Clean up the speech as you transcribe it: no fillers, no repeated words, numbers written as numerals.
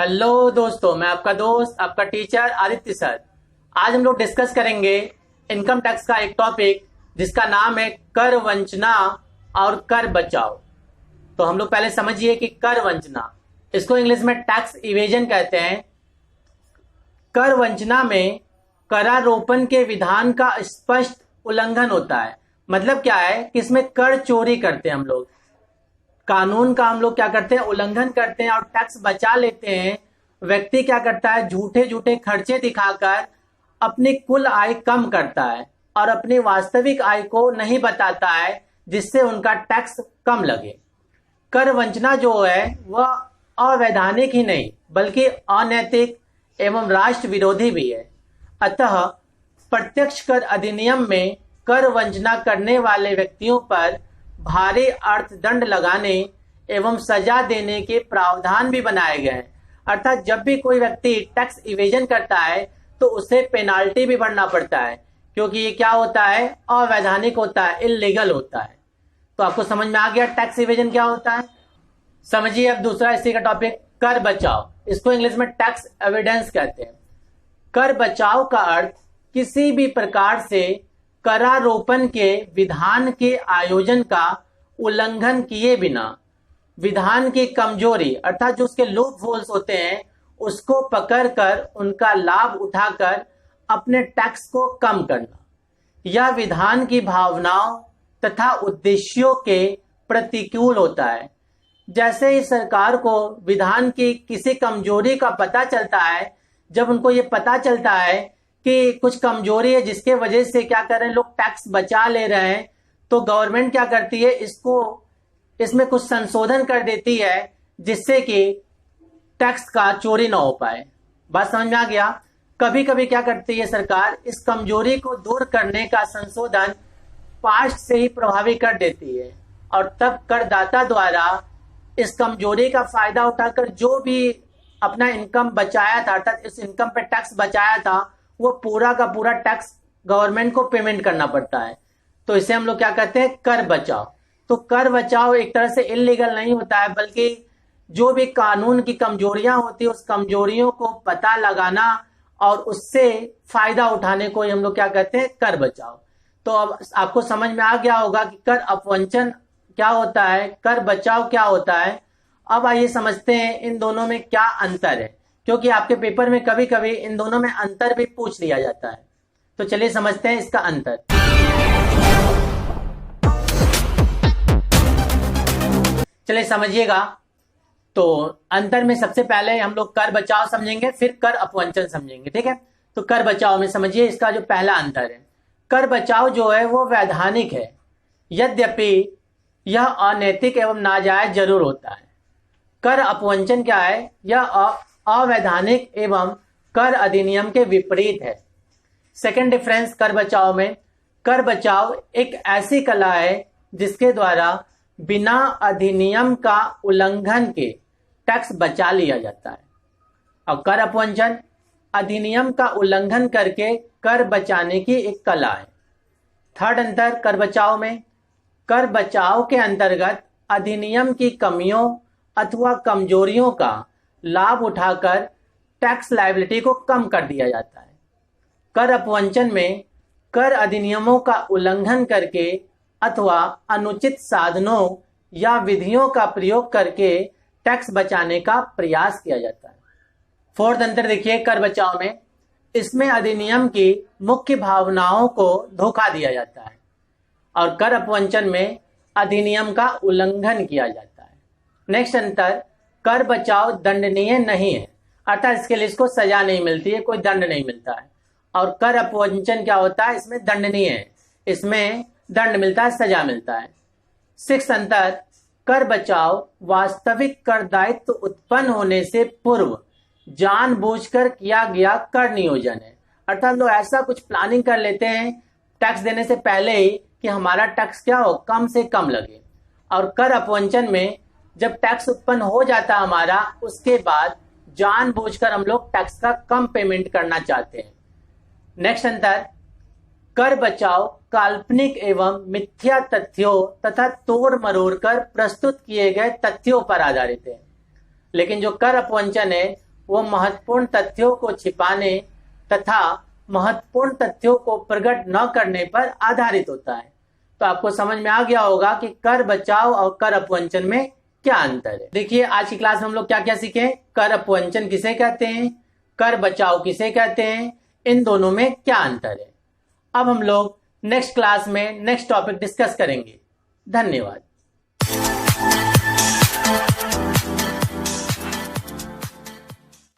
Hello दोस्तों, मैं आपका दोस्त आपका टीचर आदित्य सर। आज हम लोग डिस्कस करेंगे इनकम टैक्स का एक टॉपिक जिसका नाम है कर वंचना और कर बचाव। तो हम लोग पहले समझिए कि कर वंचना, इसको इंग्लिश में टैक्स इवेजन कहते हैं। कर वंचना में करारोपण के विधान का स्पष्ट उल्लंघन होता है। मतलब क्या है कि इसमें कर चोरी करते हैं हम लोग, कानून का हम लोग क्या करते हैं, उल्लंघन करते हैं और टैक्स बचा लेते हैं। व्यक्ति क्या करता है, झूठे झूठे खर्चे दिखाकर अपनी कुल आय कम करता है और अपनी वास्तविक आय को नहीं बताता है, जिससे उनका टैक्स कम लगे। कर वंचना जो है वह अवैधानिक ही नहीं बल्कि अनैतिक एवं राष्ट्र विरोधी भी है। अतः प्रत्यक्ष कर अधिनियम में कर वंचना करने वाले व्यक्तियों पर भारी अर्थदंड लगाने एवं सजा देने के प्रावधान भी बनाए गए हैं। अर्थात जब भी कोई व्यक्ति टैक्स इवेजन करता है तो उसे पेनाल्टी भी भरना पड़ता है, क्योंकि ये क्या होता है, अवैधानिक होता है, इल्लीगल होता है। तो आपको समझ में आ गया टैक्स इवेजन क्या होता है। समझिए अब दूसरा इसी का टॉपिक कर बचाव, इसको इंग्लिश में टैक्स एविडेंस कहते हैं। कर बचाव का अर्थ किसी भी प्रकार से करारोपण के विधान के आयोजन का उल्लंघन किए बिना विधान की कमजोरी अर्थात जो उसके लूप होल्स होते हैं उसको पकड़कर उनका लाभ उठाकर अपने टैक्स को कम करना, यह विधान की भावनाओं तथा उद्देश्यों के प्रतिकूल होता है। जैसे ही सरकार को विधान की किसी कमजोरी का पता चलता है, जब उनको ये पता चलता है कि कुछ कमजोरी है जिसके वजह से क्या कर रहे हैं, लोग टैक्स बचा ले रहे हैं, तो गवर्नमेंट क्या करती है, इसमें कुछ संशोधन कर देती है जिससे कि टैक्स का चोरी ना हो पाए। बात समझ में आ गया। कभी कभी क्या करती है सरकार, इस कमजोरी को दूर करने का संशोधन पास्ट से ही प्रभावी कर देती है और तब करदाता द्वारा इस कमजोरी का फायदा उठाकर जो भी अपना इनकम बचाया था अर्थात इस इनकम पे टैक्स बचाया था वो पूरा का पूरा टैक्स गवर्नमेंट को पेमेंट करना पड़ता है। तो इसे हम लोग क्या कहते हैं, कर बचाव। तो कर बचाव एक तरह से इल्लीगल नहीं होता है, बल्कि जो भी कानून की कमजोरियां होती है उस कमजोरियों को पता लगाना और उससे फायदा उठाने को हम लोग क्या कहते हैं, कर बचाव। तो अब आपको समझ में आ गया होगा कि कर अपवंचन क्या होता है, कर बचाव क्या होता है। अब आइए समझते हैं इन दोनों में क्या अंतर है, क्योंकि आपके पेपर में कभी कभी इन दोनों में अंतर भी पूछ लिया जाता है। तो चलिए समझते हैं इसका अंतर। चलिए समझिएगा। तो अंतर में सबसे पहले हम लोग कर बचाव समझेंगे, फिर कर अपवंचन समझेंगे, ठीक है। तो कर बचाव में समझिए इसका जो पहला अंतर है, कर बचाव जो है वो वैधानिक है, यद्यपि यह अनैतिक एवं नाजायज जरूर होता है। कर अपवंचन क्या है, यह अवैधानिक एवं कर अधिनियम के विपरीत है। सेकंड डिफरेंस कर बचाव में, कर बचाव एक ऐसी कला है जिसके द्वारा बिना अधिनियम का उल्लंघन के टैक्स बचा लिया जाता है, और कर अपवंचन अधिनियम का उल्लंघन करके कर बचाने की एक कला है। थर्ड अंतर कर बचाव में, कर बचाव के अंतर्गत अधिनियम की कमियों अथवा कमजोरियों का लाभ उठाकर टैक्स लायबिलिटी को कम कर दिया जाता है। कर अपवंचन में कर अधिनियमों का उल्लंघन करके अथवा अनुचित साधनों या विधियों का प्रयोग करके टैक्स बचाने का प्रयास किया जाता है। फोर्थ अंतर देखिए कर बचाव में, इसमें अधिनियम की मुख्य भावनाओं को धोखा दिया जाता है और कर अपवंचन में अधिनियम का उल्लंघन किया जाता है। नेक्स्ट अंतर, कर बचाव दंडनीय नहीं है, अर्थात इसके लिए इसको सजा नहीं मिलती है, कोई दंड नहीं मिलता है। और कर अपवंचन क्या होता है, इसमें दंडनीय है, इसमें दंड मिलता है, सजा मिलता है। सिक्स्थ अंतर, कर बचाव वास्तविक कर दायित्व उत्पन्न होने से पूर्व जानबूझकर किया गया कर नियोजन है। अर्थात लोग ऐसा कुछ प्लानिंग कर लेते हैं टैक्स देने से पहले ही कि हमारा टैक्स क्या हो, कम से कम लगे। और कर अपवंचन में जब टैक्स उत्पन्न हो जाता है हमारा, उसके बाद जानबूझकर हम लोग टैक्स का कम पेमेंट करना चाहते हैं। नेक्स्ट अंतर, कर बचाव काल्पनिक एवं मिथ्या तथ्यों तथा तोड़ मरोड़ कर प्रस्तुत किए गए तथ्यों पर आधारित है, लेकिन जो कर अपवंचन है वो महत्वपूर्ण तथ्यों को छिपाने तथा महत्वपूर्ण तथ्यों को प्रकट न करने पर आधारित होता है। तो आपको समझ में आ गया होगा कि कर बचाव और कर अपवंचन में क्या अंतर है। देखिए आज की क्लास में हम लोग क्या क्या सीखे। कर अपवंचन किसे कहते हैं, कर बचाव किसे कहते हैं, इन दोनों में क्या अंतर है। अब हम लोग नेक्स्ट क्लास में नेक्स्ट टॉपिक डिस्कस करेंगे। धन्यवाद।